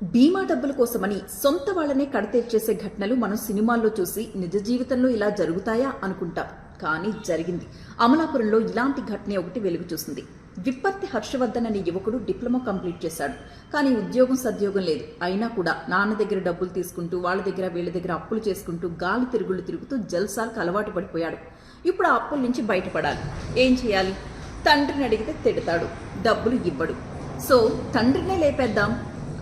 బీమా డబ్బుల కోసమని సొంత వాళ్ళనే కడతీర్చేసే ఘటనలు మనం సినిమాల్లో చూసి నిజ జీవితంలో ఇలా జరుగుతాయా అనుకుంటాం. కానీ జరిగింది. అమలాపురంలో ఇలాంటి ఘటనే ఒకటి వెలుగు చూసింది. విప్పర్తి హర్షవర్ధన్ అనే యువకుడు డిప్లొమా కంప్లీట్ చేశాడు. కానీ ఉద్యోగం సద్యోగం లేదు. అయినా కూడా నాన్న దగ్గర డబ్బులు తీసుకుంటూ వాళ్ళ దగ్గర వీళ్ళ దగ్గర అప్పులు చేసుకుంటూ గాలి తిరుగుళ్ళు తిరుగుతూ జల్సాలకు అలవాటు పడిపోయాడు. ఇప్పుడు ఆ అప్పుల నుంచి బయటపడాలి. ఏం చేయాలి? తండ్రిని అడిగితే తిడతాడు, డబ్బులు ఇవ్వడు. సో తండ్రినే లేపేద్దాం,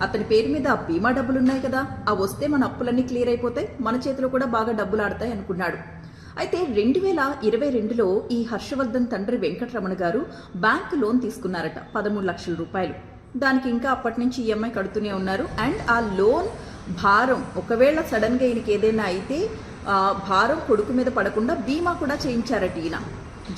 అతని పేరు మీద ఆ బీమా డబ్బులున్నాయి కదా, ఆ వస్తే మన అప్పులన్నీ క్లియర్ అయిపోతాయి, మన చేతిలో కూడా బాగా డబ్బులు ఆడతాయి అనుకున్నాడు. అయితే 2022లో ఈ హర్షవర్ధన్ తండ్రి వెంకటరమణ గారు బ్యాంకు లోన్ తీసుకున్నారట, 13 లక్షల రూపాయలు. దానికి ఇంకా అప్పటి నుంచి ఈఎంఐ కడుతూనే ఉన్నారు. అండ్ ఆ లోన్ భారం ఒకవేళ సడన్గా ఈయనకి ఏదైనా అయితే భారం కొడుకు మీద పడకుండా బీమా కూడా చేయించారట ఈయన.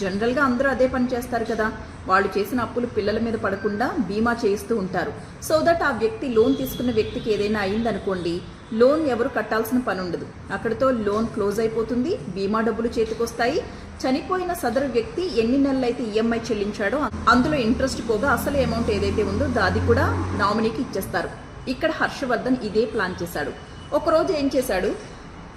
జనరల్గా అందరూ అదే పని చేస్తారు కదా, వాళ్ళు చేసిన అప్పులు పిల్లల మీద పడకుండా బీమా చేయిస్తూ ఉంటారు. సో దట్ ఆ వ్యక్తి లోన్ తీసుకున్న వ్యక్తికి ఏదైనా అయిందనుకోండి, లోన్ ఎవరు కట్టాల్సిన పని ఉండదు, అక్కడితో లోన్ క్లోజ్ అయిపోతుంది, బీమా డబ్బులు చేతికొస్తాయి. చనిపోయిన సదరు వ్యక్తి ఎన్ని నెలలైతే ఈఎంఐ చెల్లించాడో అందులో ఇంట్రెస్ట్ పోగా అసలు అమౌంట్ ఏదైతే ఉందో దాది కూడా నామినీకి ఇచ్చేస్తారు. ఇక్కడ హర్షవర్ధన్ ఇదే ప్లాన్ చేశాడు. ఒకరోజు ఏం చేశాడు,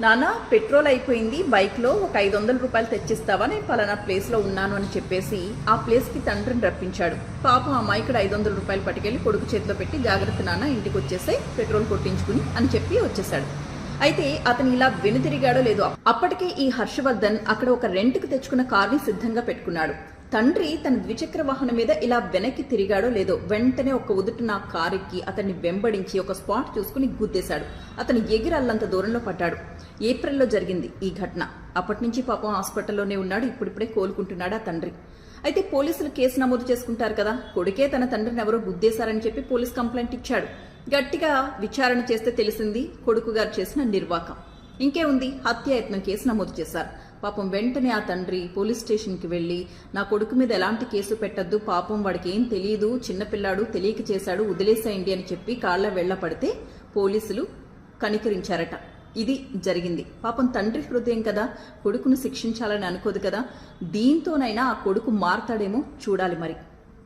నాన్న పెట్రోల్ అయిపోయింది, బైక్లో ఒక 500 రూపాయలు తెచ్చిస్తావా, నేను పలానా ప్లేస్లో ఉన్నాను అని చెప్పేసి ఆ ప్లేస్కి తండ్రిని రప్పించాడు. పాపం అమ్మాయి ఇక్కడ 500 రూపాయలు పట్టుకెళ్ళి కొడుకు చేతిలో పెట్టి, జాగ్రత్త నాన్న ఇంటికి వచ్చేసాయి, పెట్రోల్ కొట్టించుకుని అని చెప్పి వచ్చేసాడు. అయితే అతను ఇలా వెనుతిరిగాడో లేదో అప్పటికే ఈ హర్షవర్ధన్ అక్కడ ఒక రెంట్కి తెచ్చుకున్న కార్ని సిద్ధంగా పెట్టుకున్నాడు. తండ్రి తన ద్విచక్ర వాహనం మీద ఇలా వెనక్కి తిరిగాడో లేదో వెంటనే ఒక ఉదుటున కారెక్కి అతన్ని వెంబడించి ఒక స్పాట్ చూసుకుని గుద్దేశాడు. అతను ఎగిరల్లంత దూరంలో పడ్డాడు. ఏప్రిల్లో జరిగింది ఈ ఘటన. అప్పటి నుంచి పాపం హాస్పిటల్లోనే ఉన్నాడు. ఇప్పుడిప్పుడే కోలుకుంటున్నాడు ఆ తండ్రి. అయితే పోలీసులు కేసు నమోదు చేసుకుంటారు కదా, కొడుకే తన తండ్రిని ఎవరో గుద్దేశారని చెప్పి పోలీస్ కంప్లైంట్ ఇచ్చాడు. గట్టిగా విచారణ చేస్తే తెలిసింది కొడుకు గారు చేసిన నిర్వాకం. ఇంకే ఉంది, హత్యాయత్నం కేసు నమోదు చేశారు. పాపం వెంటనే ఆ తండ్రి పోలీస్ స్టేషన్కి వెళ్ళి, నా కొడుకు మీద ఎలాంటి కేసు పెట్టద్దు, పాపం వాడికి ఏం తెలియదు, చిన్నపిల్లాడు, తెలియక చేశాడు, వదిలేసేయండి అని చెప్పి కాళ్ళ వెళ్ళపడితే పోలీసులు కనికరించారట. ఇది జరిగింది. పాపం తండ్రి హృదయం కదా, కొడుకును శిక్షించాలని అనుకోదు కదా, దీంతోనైనా ఆ కొడుకు మారతాడేమో చూడాలి మరి.